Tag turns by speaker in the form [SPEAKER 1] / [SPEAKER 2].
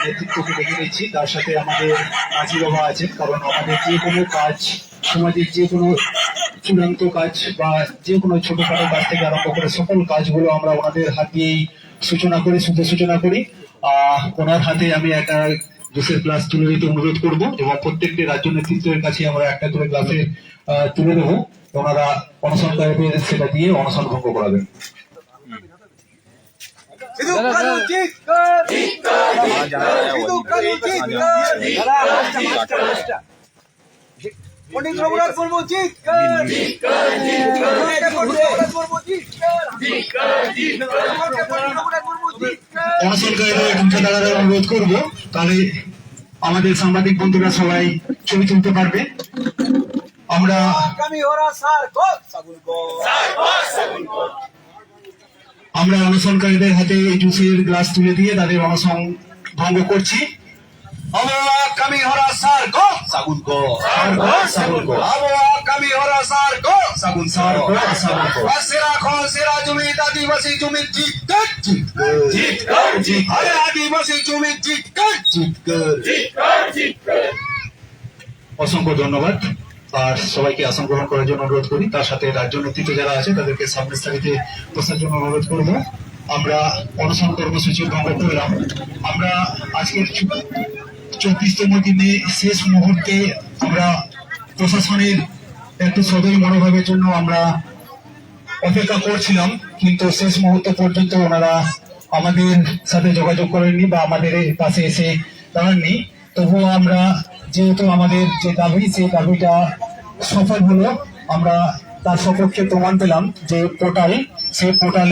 [SPEAKER 1] নেতৃত্বকে ডেকে নিচ্ছি, তার সাথে আমাদের মাঝি বাবা আছেন। কারণ আমাদের যে কোনো কাজ, সমাজের যে কোনো চূড়ান্ত কাজ বা যে কোনো ছোটখাটো কাজ থেকে আরম্ভ করে সকল কাজগুলো আমরা ওনাদের হাত দিয়েই শুভ সূচনা করি। ওনার হাতে আমি একটা জুসের গ্লাস তুলে দিতে অনুরোধ করব এবং প্রত্যেকটি রাজ্য নেতৃত্বের কাছে আমরা একটা করে গ্লাসে তুলে দেবো। ওনারা অনশনকারীদের সেটা দিয়ে অনশন ভঙ্গ করাবেন।
[SPEAKER 2] পণ্ডিত রঘুনাথ মুর্মু
[SPEAKER 1] অনশনকারীদের উঠে দাঁড়ানোর অনুরোধ করবো, তাহলে আমাদের সাংবাদিক বন্ধুরা সবাই ছবি তুলতে পারবে। আমরা অনশনকারীদের হাতে এই জুসের গ্লাস তুলে দিয়ে তাদের অনশন ভঙ্গ করছি।
[SPEAKER 2] kami hora sarko sabun ko kami hora sarko sabun asira jumi adivasi jumi jitkar adivasi jumi jitkar
[SPEAKER 1] অসংখ্য ধন্যবাদ। আর সবাইকে আসন গ্রহণ করার জন্য অনুরোধ করি। তার সাথে রাজ্য নেতৃত্ব যারা আছে তাদেরকে সামনের সারিতে বসার জন্য অনুরোধ করব। আমরা অনশন কর্মসূচি ভঙ্গ করলাম। আমরা আজকের 34তম দিনে শেষ মুহূর্তে আমরা প্রশাসনের একটু সদয় মনোভাবের জন্য আমরা অপেক্ষা করছিলাম, কিন্তু শেষ মুহূর্ত পর্যন্ত ওনারা আমাদের সাথে যোগাযোগ করেননি বা আমাদের পাশে এসে দাঁড়াননি। তবুও আমরা যেহেতু আমাদের যে দাবি, সেই দাবিটা সফল হলো। আমরা তার সপক্ষে প্রমাণ পেলাম যে সেই পোর্টালে